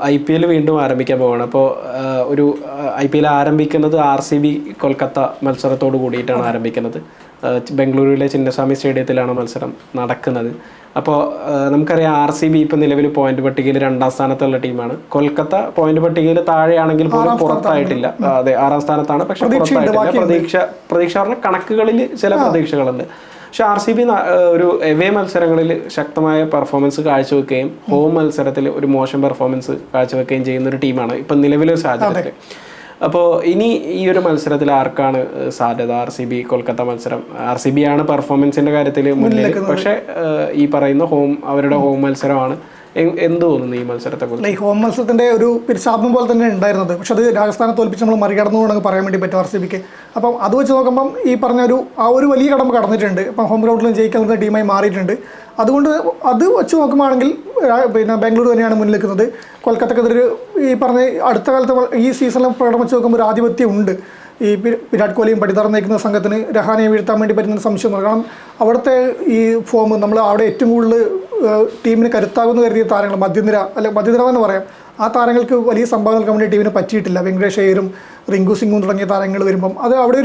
IPL വീണ്ടും ആരംഭിക്കാൻ പോവാണ്. അപ്പോൾ ഒരു IPL ആരംഭിക്കുന്നത് RCB കൊൽക്കത്ത മത്സരത്തോട് കൂടിയിട്ടാണ് ആരംഭിക്കുന്നത്. ബംഗളൂരുവിലെ ചിന്നസ്വാമി സ്റ്റേഡിയത്തിലാണ് മത്സരം നടക്കുന്നത്. അപ്പോൾ നമുക്കറിയാം RCB ഇപ്പം നിലവിൽ പോയിന്റ് പട്ടികയിൽ 2ാം സ്ഥാനത്തുള്ള ടീമാണ്. കൊൽക്കത്ത പോയിന്റ് പട്ടികയിൽ താഴെയാണെങ്കിൽ പോലും പുറത്തായിട്ടില്ല. അതെ, 6ാം സ്ഥാനത്താണ്, പക്ഷെ പുറത്തായിട്ടില്ല. പ്രതീക്ഷ പറഞ്ഞ കണക്കുകളിൽ ചില പ്രതീക്ഷകളുണ്ട്. പക്ഷെ RCB ഒരു എവേ മത്സരങ്ങളിൽ ശക്തമായ പെർഫോമൻസ് കാഴ്ചവെക്കുകയും ഹോം മത്സരത്തിൽ ഒരു മോശം പെർഫോമൻസ് കാഴ്ചവെക്കുകയും ചെയ്യുന്ന ഒരു ടീമാണ് ഇപ്പം നിലവിലെ സാഹചര്യത്തിൽ. അപ്പോൾ ഇനി ഈ ഒരു മത്സരത്തിൽ ആർക്കാണ് സാധ്യത? RCB കൊൽക്കത്ത മത്സരം. RCB ആണ് പെർഫോമൻസിന്റെ കാര്യത്തിൽ മുന്നിൽ, പക്ഷെ ഈ പറയുന്ന അവരുടെ ഹോം മത്സരമാണ്. എന്ത് തോന്നുന്നു ഈ മത്സരത്തെ കുറിച്ച്? ഈ ഹോം മത്സരത്തിന്റെ ഒരു പിരിശാപം പോലെ തന്നെ ഉണ്ടായിരുന്നത്, പക്ഷെ അത് രാജസ്ഥാനെ തോൽപ്പിച്ച് നമ്മൾ മറികടന്നു എന്ന് പറയാൻ വേണ്ടി പറ്റും RCBക്ക്. അപ്പം അത് വെച്ച് നോക്കുമ്പം ഈ പറഞ്ഞ ഒരു വലിയ കടമ്പ കടന്നിട്ടുണ്ട്. ഇപ്പം ഹോം ഗ്രൗണ്ടിലും ജയിക്കാൻ പറ്റുന്ന ടീമായി മാറിയിട്ടുണ്ട്. അതുകൊണ്ട് അത് വെച്ച് നോക്കുമ്പോഴാണെങ്കിൽ പിന്നെ ബാംഗ്ലൂർ തന്നെയാണ് മുന്നിൽ നിൽക്കുന്നത്. കൊൽക്കത്തക്കെതിരെ ഈ പറഞ്ഞ അടുത്ത കാലത്ത് ഈ സീസണിൽ പ്രകടനം വെച്ച് നോക്കുമ്പോൾ ഒരു ആധിപത്യം ഉണ്ട്. ഈ വിരാട് കോഹ്ലിയും പടിതറ നയിക്കുന്ന സംഘത്തിന് രഹാനയെ വീഴ്ത്താൻ വേണ്ടി പറ്റുന്ന സംശയമൊന്നും. കാരണം അവിടുത്തെ ഈ ഫോം നമ്മൾ അവിടെ ഏറ്റവും കൂടുതൽ ടീമിന് കരുത്താകുമെന്ന് കരുതിയ താരങ്ങൾ മധ്യനിര തന്നെ പറയാം. ആ താരങ്ങൾക്ക് വലിയ സംഭാവന നൽകാൻ വേണ്ടി ടീമിന് പറ്റിയിട്ടില്ല. വെങ്കടേഷ് അയ്യരും റിങ്കു സിംഗും തുടങ്ങിയ താരങ്ങൾ വരുമ്പം അത് അവിടെ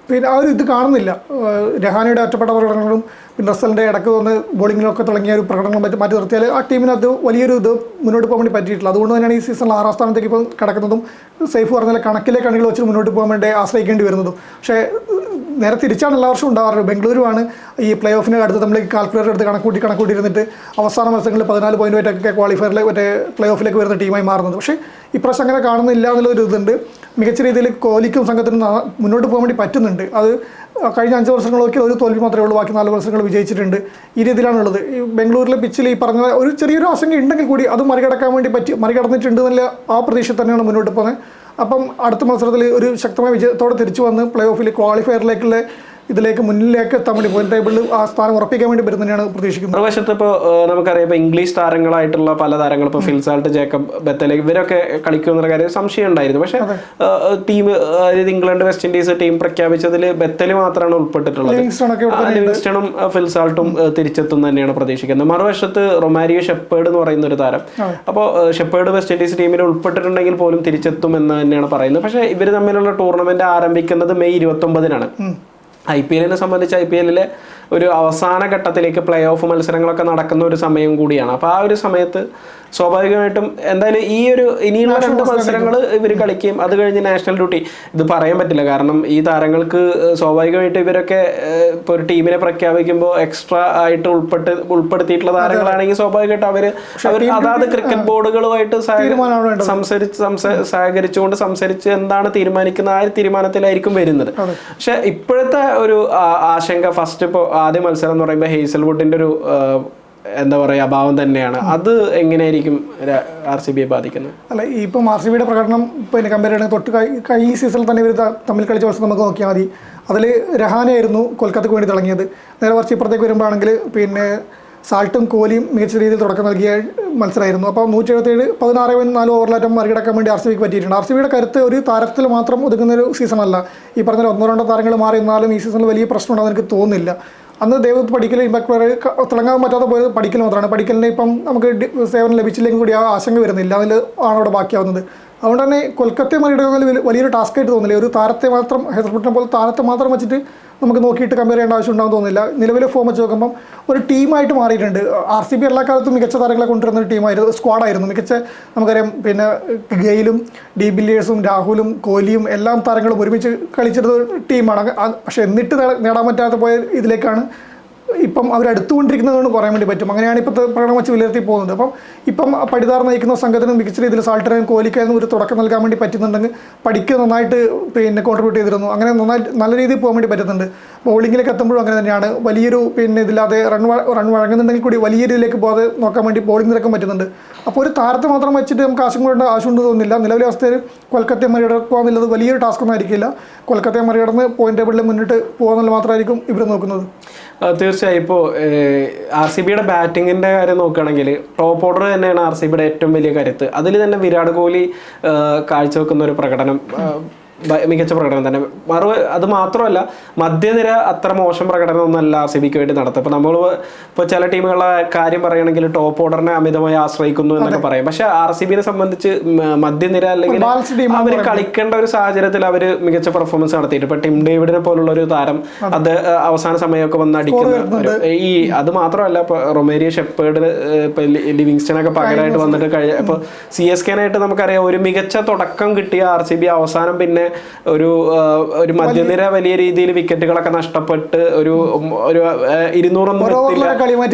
പിന്നെ ആ ഒരു ഇത് കാണുന്നില്ല. രഹാനയുടെ ഒറ്റപ്പെട്ട പ്രകടനങ്ങളും പിന്നെ റസലിൻ്റെ ഇടയ്ക്ക് വന്ന് ബോളിങ്ങിലൊക്കെ തുടങ്ങിയ ഒരു പ്രകടനങ്ങൾ മാറ്റി നിർത്തിയാൽ ആ ടീമിനകത്ത് വലിയൊരു ഇത് മുന്നോട്ട് പോകാൻ വേണ്ടി പറ്റിയിട്ടില്ല. അതുകൊണ്ട് തന്നെയാണ് ഈ സീസണിൽ 6ാം സ്ഥാനത്തേക്ക് ഇപ്പോൾ കിടക്കുന്നതും സേഫ് പറഞ്ഞാൽ കണക്കിലെ കണികൾ വെച്ച് മുന്നോട്ട് പോകാൻ വേണ്ടി ആശ്രയിക്കേണ്ടി വരുന്നതും. പക്ഷേ നേരെ തിരിച്ചാണ് എല്ലാ വർഷവും ഉണ്ടാവാറുള്ളത്. ബംഗളൂരുവാണ് ഈ പ്ലേ ഓഫിന് അടുത്ത് നമ്മൾ കാൽക്കുലേറ്റർ എടുത്ത് കണക്കൂട്ടിയിരുന്നിട്ട് അവസാന മത്സരങ്ങളിൽ 14 പോയിന്റുമായിട്ടൊക്കെ ക്വാളിഫയറിൽ പ്ലേ ഓഫിലേക്ക് വരുന്ന ടീമായി മാറുന്നത്. പക്ഷേ ഇപ്രാവശ്യം അങ്ങനെ കാണുന്നില്ല എന്നുള്ളൊരു ഇതുണ്ട്. മികച്ച രീതിയിൽ കോഹ്ലിക്കും സംഘത്തിനും മുന്നോട്ട് പോകാൻ വേണ്ടി പറ്റുന്നുണ്ട്. അത് കഴിഞ്ഞ 5 വർഷങ്ങളൊക്കെ ഒരു തോൽവി മാത്രമേ ഉള്ളൂ, ബാക്കി 4 വർഷങ്ങൾ വിജയിച്ചിട്ടുണ്ട്. ഈ രീതിയിലാണുള്ളത്. ഈ ബംഗളൂരിലെ പിച്ചിൽ ഈ പറഞ്ഞ ഒരു ചെറിയൊരു ആശങ്ക ഉണ്ടെങ്കിൽ കൂടി അത് മറികടന്നിട്ടുണ്ട് എന്നുള്ള ആ പ്രതീക്ഷ തന്നെയാണ് മുന്നോട്ട് പോകുന്നത്. അപ്പം അടുത്ത മത്സരത്തിൽ ഒരു ശക്തമായ വിജയത്തോടെ തിരിച്ചു വന്ന് പ്ലേ ഓഫിൽ ക്വാളിഫയറിലേക്കുള്ള മുന്നിലേക്ക് എത്താൻ വേണ്ടി പോയിന്റ് ടേബിളിൽ ആ സ്ഥാനം ഉറപ്പിക്കാൻ വേണ്ടി വരുന്നതാണ് പ്രതീക്ഷിക്കുന്നത്. മറുവശത്ത് ഇപ്പോൾ നമുക്കറിയാം, ഇപ്പോൾ ഇംഗ്ലീഷ് താരങ്ങളായിട്ടുള്ള പല താരങ്ങൾ, ഇപ്പോൾ ഫിൽസാൾട്ട്, ജേക്കബ് ബത്തൽ ഇവരൊക്കെ കളിക്കുമെന്നുള്ള കാര്യം സംശയം ഉണ്ടായിരുന്നു. പക്ഷേ ടീം, അതായത് ഇംഗ്ലണ്ട് വെസ്റ്റ് ഇൻഡീസ് ടീം പ്രഖ്യാപിച്ചതിൽ ബത്തൽ മാത്രമാണ് ഉൾപ്പെട്ടിട്ടുള്ളത്. ലിവിങ്സ്റ്റണും ഫിൽസാൾട്ടും തിരിച്ചെത്തും തന്നെയാണ് പ്രതീക്ഷിക്കുന്നത്. മറുവശത്ത് റൊമാരിയോ ഷെപ്പേർഡ് എന്ന് പറയുന്ന ഒരു താരം, അപ്പോൾ ഷെപ്പേർഡ് വെസ്റ്റ് ഇൻഡീസ് ടീമിൽ ഉൾപ്പെട്ടിട്ടുണ്ടെങ്കിൽ പോലും തിരിച്ചെത്തും എന്ന് തന്നെയാണ് പറയുന്നത്. പക്ഷേ ഇവർ തമ്മിലുള്ള ടൂർണമെന്റ് ആരംഭിക്കുന്നത് മെയ് 29-നാണ്. IPL-നെ സംബന്ധിച്ച് IPL-ലെ ഒരു അവസാന ഘട്ടത്തിലേക്ക് പ്ലേ ഓഫ് മത്സരങ്ങളൊക്കെ നടക്കുന്ന ഒരു സമയം കൂടിയാണ്. അപ്പോൾ ആ ഒരു സമയത്ത് സ്വാഭാവികമായിട്ടും എന്തായാലും ഇനിയുള്ള 2 മത്സരങ്ങൾ ഇവർ കളിക്കുകയും അത് കഴിഞ്ഞ് നാഷണൽ ഡ്യൂട്ടി, ഇത് പറയാൻ പറ്റില്ല. കാരണം ഈ താരങ്ങൾക്ക് സ്വാഭാവികമായിട്ട് ഇവരൊക്കെ ഇപ്പോൾ ഒരു ടീമിനെ പ്രഖ്യാപിക്കുമ്പോൾ എക്സ്ട്രാ ആയിട്ട് ഉൾപ്പെടുത്തിയിട്ടുള്ള താരങ്ങളാണെങ്കിൽ സ്വാഭാവികമായിട്ട് അവർ അതാത് ക്രിക്കറ്റ് ബോർഡുകളുമായിട്ട് സംസാരിച്ച് എന്താണ് തീരുമാനിക്കുന്ന ആ ഒരു തീരുമാനത്തിലായിരിക്കും വരുന്നത്. പക്ഷെ ഇപ്പോഴത്തെ ഒരു ആശങ്ക, ഫസ്റ്റ് ഇപ്പോൾ ആദ്യ മത്സരം എന്ന് പറയുമ്പോൾ ഹേസൽവുഡിന്റെ ഒരു എന്താ പറയുക അഭാവം തന്നെയാണ്. അത് എങ്ങനെയായിരിക്കും RCBയെ ബാധിക്കുന്നത്? അല്ല, ഇപ്പം RCBയുടെ പ്രകടനം പിന്നെ കമ്പയർ ചെയ്യണമെങ്കിൽ ഈ സീസണിൽ തന്നെ ഇവർ തമ്മിൽ കളിച്ച മത്സരം നമുക്ക് നോക്കിയാൽ മതി. അതിൽ രഹാനയായിരുന്നു കൊൽക്കത്തയ്ക്ക് വേണ്ടി തുടങ്ങിയത്. നേരെ കുറച്ച് ഇപ്പുറത്തേക്ക് വരുമ്പോഴാണെങ്കിൽ പിന്നെ സാൾട്ടും കോഹ്ലിയും മികച്ച രീതിയിൽ തുടക്കം നൽകിയ മത്സരമായിരുന്നു. അപ്പോൾ 177 16 ഓവറിലാറ്റം മറികടക്കാൻ വേണ്ടി RCBക്ക് പറ്റിയിട്ടുണ്ട്. RCBയുടെ കരുത്ത് ഒരു താരത്തിൽ മാത്രം ഒതുങ്ങുന്നൊരു സീസണല്ല. ഈ പറഞ്ഞ 1-2 താരങ്ങൾ മാറി നിന്നാലും ഈ സീസണിൽ വലിയ പ്രശ്നമുണ്ടെന്ന് എനിക്ക് തോന്നുന്നില്ല. അന്ന് ദേവദത്ത് പടിക്കൽ ഇമ്പാക്ട് പ്ലെയർ തിളങ്ങാൻ പറ്റാതെ പോയത് പടിക്കൽ മാത്രമാണ്. പടിക്കലിന് ഇപ്പം നമുക്ക് സേവനം ലഭിച്ചില്ലെങ്കിൽ കൂടി ആ ആശങ്ക വരുന്നില്ല. അതിൽ ആണ് അവിടെ ബാക്കിയാവുന്നത്. അതുകൊണ്ട് തന്നെ കൊൽക്കത്തയെ മറികടക്കുന്നതിൽ വലിയൊരു ടാസ്ക് ആയിട്ട് തോന്നില്ല. ഒരു താരത്തെ മാത്രം, ഹെസൽവുഡിനെ പോലെ താരത്തെ മാത്രം വെച്ചിട്ട് നമുക്ക് നോക്കിയിട്ട് കമ്പയർ ചെയ്യേണ്ട ആവശ്യം ഉണ്ടാകും തോന്നുന്നില്ല. നിലവിലെ ഫോം വെച്ച് നോക്കുമ്പം ഒരു ടീമായിട്ട് മാറിയിട്ടുണ്ട്. RCB എല്ലാ കാലത്തും മികച്ച താരങ്ങളെ കൊണ്ടുവരുന്ന ഒരു ടീമായിരുന്നു, സ്ക്വാഡായിരുന്നു. മികച്ച നമുക്കറിയാം, പിന്നെ ഗെയിലും ഡി ബില്ലിയേഴ്സും രാഹുലും കോഹ്ലിയും എല്ലാം താരങ്ങളും ഒരുമിച്ച് കളിച്ചിരുന്ന ടീമാണ്. പക്ഷെ എന്നിട്ട് നേടാൻ പറ്റാതെ പോയ ഇതിലേക്കാണ് ഇപ്പം അവരടുത്തുകൊണ്ടിരിക്കുന്നതെന്ന് പറയാൻ വേണ്ടി പറ്റും. അങ്ങനെയാണ് ഇപ്പോഴത്തെ പ്രകടനം വെച്ച് വിലയിരുത്തി പോകുന്നത്. ഇപ്പം പടിതാർ നയിക്കുന്ന സംഘത്തിന് മികച്ച രീതിയിൽ സാൾട്ടനും കോഹ്ലിക്കായിരുന്നു ഒരു തുടക്കം നൽകാൻ വേണ്ടി പറ്റുന്നുണ്ടെങ്കിൽ പടിക്ക് നന്നായിട്ട് പിന്നെ കോൺട്രിബ്യൂട്ട് ചെയ്തിരുന്നു. അങ്ങനെ നല്ല രീതിയിൽ പോകാൻ വേണ്ടി പറ്റുന്നുണ്ട്. ബൗളിങ്ങിലേക്ക് എത്തുമ്പോഴും അങ്ങനെ തന്നെയാണ്. വലിയൊരു ഇതില്ലാതെ റൺ വഴങ്ങുന്നുണ്ടെങ്കിൽ കൂടി വലിയ രീതിയിലേക്ക് പോകാതെ നോക്കാൻ വേണ്ടി ബൗളിംഗ് നിരക്കാൻ പറ്റുന്നുണ്ട്. അപ്പോൾ ഒരു താരത്തെ മാത്രം വെച്ചിട്ട് നമുക്ക് ആശങ്കയുണ്ട് തോന്നുന്നില്ല. നിലവിലെ അവസ്ഥയിൽ കൊൽക്കത്തയെ മറികടക്കുക എന്നുള്ളത് വലിയൊരു ടാസ്ക് ഒന്നും ആയിരിക്കില്ല. കൊൽക്കത്തയെ മറികടന്ന് പോയിന്റ് ടേബിളിൽ മുന്നിട്ട് പോകുന്നത് മാത്രമായിരിക്കും ഇവർ നോക്കുന്നത്. തീർച്ചയായും. ഇപ്പോൾ RCBയുടെ ബാറ്റിങ്ങിൻ്റെ കാര്യം നോക്കുകയാണെങ്കിൽ ടോപ്പ് ഓർഡർ തന്നെയാണ് RCBയുടെ ഏറ്റവും വലിയ കരുത്ത്. അതിൽ തന്നെ വിരാട് കോഹ്ലി കാഴ്ചവെക്കുന്ന ഒരു പ്രകടനം മികച്ച പ്രകടനം തന്നെ. അത് മാത്രമല്ല മധ്യനിര അത്ര മോശം പ്രകടനമൊന്നുമല്ല RCBക്ക് വേണ്ടി നടത്തുക. ഇപ്പോൾ നമ്മൾ ഇപ്പോൾ ചില ടീമുകളുടെ കാര്യം പറയുകയാണെങ്കിൽ ടോപ്പ് ഓർഡറിനെ അമിതമായി ആശ്രയിക്കുന്നു എന്നൊക്കെ പറയും. പക്ഷെ RCBനെ സംബന്ധിച്ച് മധ്യനിര അല്ലെങ്കിൽ അവർ കളിക്കേണ്ട ഒരു സാഹചര്യത്തിൽ അവർ മികച്ച പെർഫോമൻസ് നടത്തിയിട്ട് ഇപ്പൊ ടിം ഡേവിഡിനെ പോലുള്ള ഒരു താരം അത് അവസാന സമയമൊക്കെ വന്ന് അടിക്കുന്ന ഈ അത് മാത്രമല്ല ഇപ്പൊ റൊമേരിയോ ഷെപ്പേർഡ് ഇപ്പൊ ലിവിങ്സ്റ്റൺ ഒക്കെ പകരമായിട്ട് വന്നിട്ട് ഇപ്പൊ CSK-നായിട്ട് നമുക്കറിയാം ഒരു മികച്ച തുടക്കം കിട്ടിയ RCB അവസാനം പിന്നെ ഒരു മധ്യനിര വലിയ രീതിയിൽ വിക്കറ്റുകളൊക്കെ നഷ്ടപ്പെട്ട് ഒരു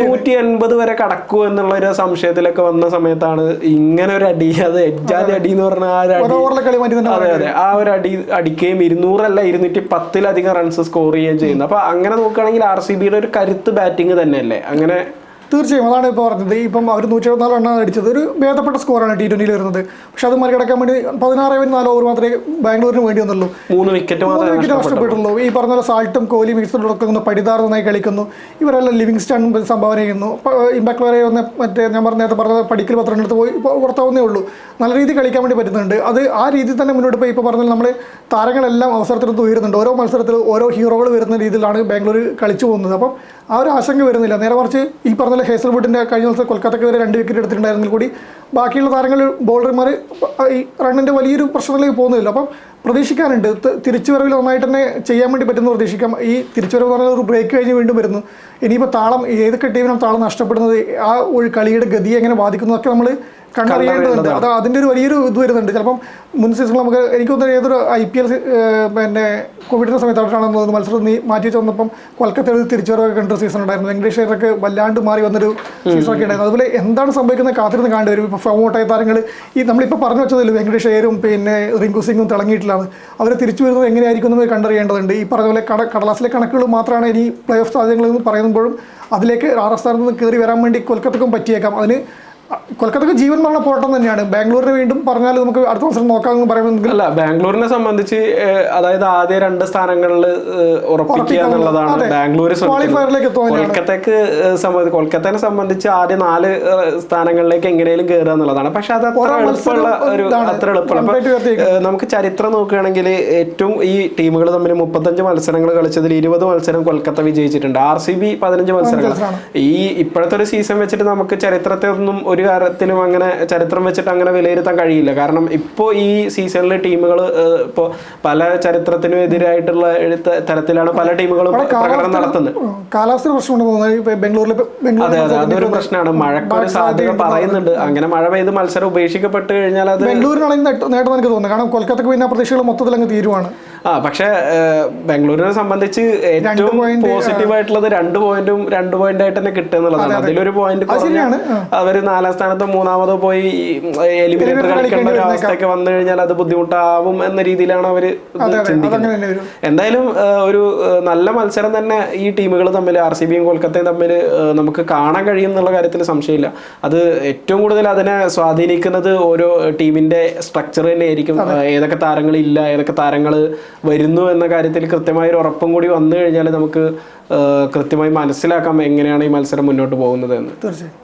180 വരെ കടക്കൂ എന്നുള്ള ഒരു സംശയത്തിലൊക്കെ വന്ന സമയത്താണ് ഇങ്ങനെ ഒരു അടി, അത് എജ്ജാതി അടി എന്ന് പറഞ്ഞ ആ ഒരു അടിക്കുകയും 200 അല്ല 210-ലധികം റൺസ് സ്കോർ ചെയ്യുകയും ചെയ്യുന്നത്. അപ്പൊ അങ്ങനെ നോക്കുകയാണെങ്കിൽ RCBയുടെ ഒരു കരുത്ത് ബാറ്റിംഗ് തന്നെയല്ലേ അങ്ങനെ. തീർച്ചയായും അതാണ് ഇപ്പോൾ പറഞ്ഞത്. ഇപ്പം അവർ 174 റണ്ണാണ് അടിച്ചത്. ഒരു ഭേദപ്പെട്ട സ്കോറാണ് T20 വരുന്നത്. പക്ഷെ അത് മറികടക്കാൻ വേണ്ടി 16-4 ഓവർ മാത്രമേ ബാംഗ്ലൂരിന് വേണ്ടി വന്നുള്ളൂ. 3 വിക്കറ്റ് നഷ്ടപ്പെട്ടുള്ളൂ. ഈ പറഞ്ഞ പോലെ സാൾട്ടും കോഹ്ലി മിക്സഡൊക്കെ പടിതാർ നന്നായി കളിക്കുന്നു. ഇവരെല്ലാം ലിവിങ്സ്റ്റൺ സംഭാവന ചെയ്യുന്നു. ഇമ്പാക്ട് വരെ ഒന്ന് മറ്റേ ഞാൻ നേരത്തെ പറഞ്ഞ പഠിക്കൽ 10 റണ്ണെടുത്ത് പോയി പുറത്താവുന്നേ ഉള്ളൂ. നല്ല രീതിയിൽ കളിക്കാൻ വേണ്ടി പറ്റുന്നുണ്ട്. അത് ആ രീതിയിൽ തന്നെ മുന്നോട്ട് പോയി. ഇപ്പോൾ പറഞ്ഞാൽ നമ്മൾ താരങ്ങളെല്ലാം അവസരത്തിനകത്ത് ഉയരുന്നുണ്ട്. ഓരോ മത്സരത്തിൽ ഓരോ ഹീറോകൾ വരുന്ന രീതിയിലാണ് ബാംഗ്ലൂർ കളിച്ചു പോകുന്നത്. അപ്പം ആ ഒരു ആശങ്ക വരുന്നില്ല. നേരെ മറിച്ച് ഈ പറഞ്ഞ ഹേസൽവുഡിൻ്റെ കഴിഞ്ഞ ദിവസം കൊൽക്കത്തയ്ക്ക് വരെ 2 വിക്കറ്റ് എടുത്തിട്ടുണ്ടായിരുന്നെങ്കിൽ കൂടി ബാക്കിയുള്ള താരങ്ങൾ ബോളർമാർ ഈ റണ്ണിൻ്റെ വലിയൊരു പ്രശ്നത്തിലേക്ക് പോകുന്നില്ല. അപ്പം പ്രതീക്ഷിക്കാനുണ്ട്. തിരിച്ചുവരവിൽ നന്നായിട്ട് തന്നെ ചെയ്യാൻ വേണ്ടി പറ്റുന്ന പ്രതീക്ഷിക്കാം. ഈ തിരിച്ചുവരവ് എന്ന് പറഞ്ഞാൽ ഒരു ബ്രേക്ക് കഴിഞ്ഞ് വീണ്ടും വരുന്നു. ഇനിയിപ്പോൾ താളം ഏതൊക്കെ ടീമിനും താളം നഷ്ടപ്പെടുന്നത് ആ ഒരു കളിയുടെ ഗതിയെ എങ്ങനെ ബാധിക്കുന്നതൊക്കെ നമ്മൾ കണ്ടറിയേണ്ടതുണ്ട്. അത് അതിൻ്റെ ഒരു വലിയൊരു ഇത് വരുന്നുണ്ട്. ചിലപ്പം മുൻ സീസണിൽ നമുക്ക് എനിക്ക് തോന്നുന്നത് ഏതൊരു IPL പിന്നെ കോവിഡിൻ്റെ സമയത്തായിട്ടാണെന്ന് തോന്നുന്നു മത്സരം മാറ്റി വെച്ച് വന്നപ്പം കൊൽക്കത്തയിൽ തിരിച്ചുവരവൊക്കെ കണ്ട സീസൺ ഉണ്ടായിരുന്നു. വെങ്കടേഷ് അയ്യരൊക്കെ വല്ലാണ്ട് മാറി വന്നൊരു സീസണൊക്കെ ഉണ്ടായിരുന്നു. അതുപോലെ എന്താണ് സംഭവിക്കുന്നത് കാത്തിരുന്ന് കാണേണ്ടി വരും. ഇപ്പോൾ ഫോം ഔട്ടായ താരങ്ങൾ ഈ നമ്മളിപ്പോൾ പറഞ്ഞു വെച്ചതിൽ വെങ്കടേഷ് അയ്യരും പിന്നെ റിങ്കു സിംഗും തിളങ്ങിയിട്ടില്ലാണ്. അവർ തിരിച്ചു വരുന്നത് എങ്ങനെയായിരിക്കും എന്ന് കണ്ടറിയേണ്ടതുണ്ട്. ഈ പറഞ്ഞ പോലെ കടലാസിലെ കണക്കുകൾ മാത്രമാണ് ഇനി പ്ലേ ഓഫ് സാധ്യതകളെന്ന് പറയുമ്പോഴും അതിലേക്ക് സ്ഥാനത്ത് നിന്ന് കയറി വരാൻ വേണ്ടി കൊൽക്കത്തക്കും പറ്റിയേക്കാം. അതിന് കൊൽക്കത്തക്ക് ജീവൻ മരണ പോരാട്ടം തന്നെയാണ്. ബാംഗ്ലൂരിനെ വീണ്ടും പറഞ്ഞാൽ നമുക്ക് അടുത്ത മത്സരം നോക്കാമെന്ന് പറയുമെങ്കിൽ അല്ല, ബാംഗ്ലൂരിനെ സംബന്ധിച്ച് അതായത് ആദ്യ 2 സ്ഥാനങ്ങളിൽ ഉറപ്പിക്കുക എന്നുള്ളതാണ് ബാംഗ്ലൂർ. കൊൽക്കത്തനെ സംബന്ധിച്ച് ആദ്യ 4 സ്ഥാനങ്ങളിലേക്ക് എങ്ങനെയും കയറുക എന്നുള്ളതാണ്. പക്ഷെ അത് അത്ര എളുപ്പമുള്ള നമുക്ക് ചരിത്രം നോക്കുകയാണെങ്കിൽ ഏറ്റവും ഈ ടീമുകൾ തമ്മിൽ 35 മത്സരങ്ങൾ കളിച്ചതിൽ 20 മത്സരം കൊൽക്കത്ത വിജയിച്ചിട്ടുണ്ട്. RCB 15 മത്സരങ്ങൾ. ഈ ഇപ്പോഴത്തെ ഒരു സീസൺ വെച്ചിട്ട് നമുക്ക് ചരിത്രത്തെ ഒന്നും ഒരു കാര്യത്തിലും അങ്ങനെ ചരിത്രം വെച്ചിട്ട് അങ്ങനെ വിലയിരുത്താൻ കഴിയില്ല. കാരണം ഇപ്പോൾ ഈ സീസണിലെ ടീമുകൾ ഇപ്പോൾ പല ചരിത്രത്തിനും എതിരായിട്ടുള്ള തരത്തിലാണ് പല ടീമുകളും പ്രകടനം നടത്തുന്നത്. കാലാവസ്ഥ പ്രശ്നമുണ്ട്. അതെ അതെ, അതൊരു പ്രശ്നമാണ്. മഴക്കൊരു സാധ്യത പറയുന്നുണ്ട്. അങ്ങനെ മഴ പെയ്ത് മത്സരം ഉപേക്ഷിക്കപ്പെട്ട് കഴിഞ്ഞാൽ അത് ബാംഗ്ലൂരിനാണെങ്കിൽ നേട്ടം എനിക്ക് തോന്നുന്നത്. കാരണം കൊൽക്കത്തക്ക് പിന്നെ പ്രതീക്ഷകൾ മൊത്തത്തിൽ അങ്ങ് തീരുവാണ്. പക്ഷെ ബാംഗ്ലൂരിനെ സംബന്ധിച്ച് ഏറ്റവും പോസിറ്റീവ് ആയിട്ടുള്ളത് 2 പോയിന്റും 2 പോയിന്റായിട്ട് തന്നെ കിട്ടുക എന്നുള്ളതാണ്. അതിലൊരു പോയിന്റ് കുറഞ്ഞാണ് അവർ 4ാം സ്ഥാനത്തോ 3ാമതോ പോയി എലിമിനേറ്റർ കളിക്കേണ്ട ഒരു അവസ്ഥയൊക്കെ വന്നു കഴിഞ്ഞാൽ അത് ബുദ്ധിമുട്ടാവും എന്ന രീതിയിലാണ് അവർ ചിന്തിക്കുന്നത്. എന്തായാലും ഒരു നല്ല മത്സരം തന്നെ ഈ ടീമുകൾ തമ്മിൽ RCBയും കൊൽക്കത്തയും തമ്മിൽ നമുക്ക് കാണാൻ കഴിയും എന്നുള്ള കാര്യത്തിൽ സംശയമില്ല. അത് ഏറ്റവും കൂടുതൽ അതിനെ സ്വാധീനിക്കുന്നത് ഓരോ ടീമിന്റെ സ്ട്രക്ചർ തന്നെയായിരിക്കും. ഏതൊക്കെ താരങ്ങളില്ല, ഏതൊക്കെ താരങ്ങൾ വരുന്നു എന്ന കാര്യത്തിൽ കൃത്യമായൊരു ഉറപ്പും കൂടി വന്നു കഴിഞ്ഞാൽ നമുക്ക് കൃത്യമായി മനസ്സിലാക്കാം എങ്ങനെയാണ് ഈ മത്സരം മുന്നോട്ട് പോകുന്നത് എന്ന്. തീർച്ചയായും.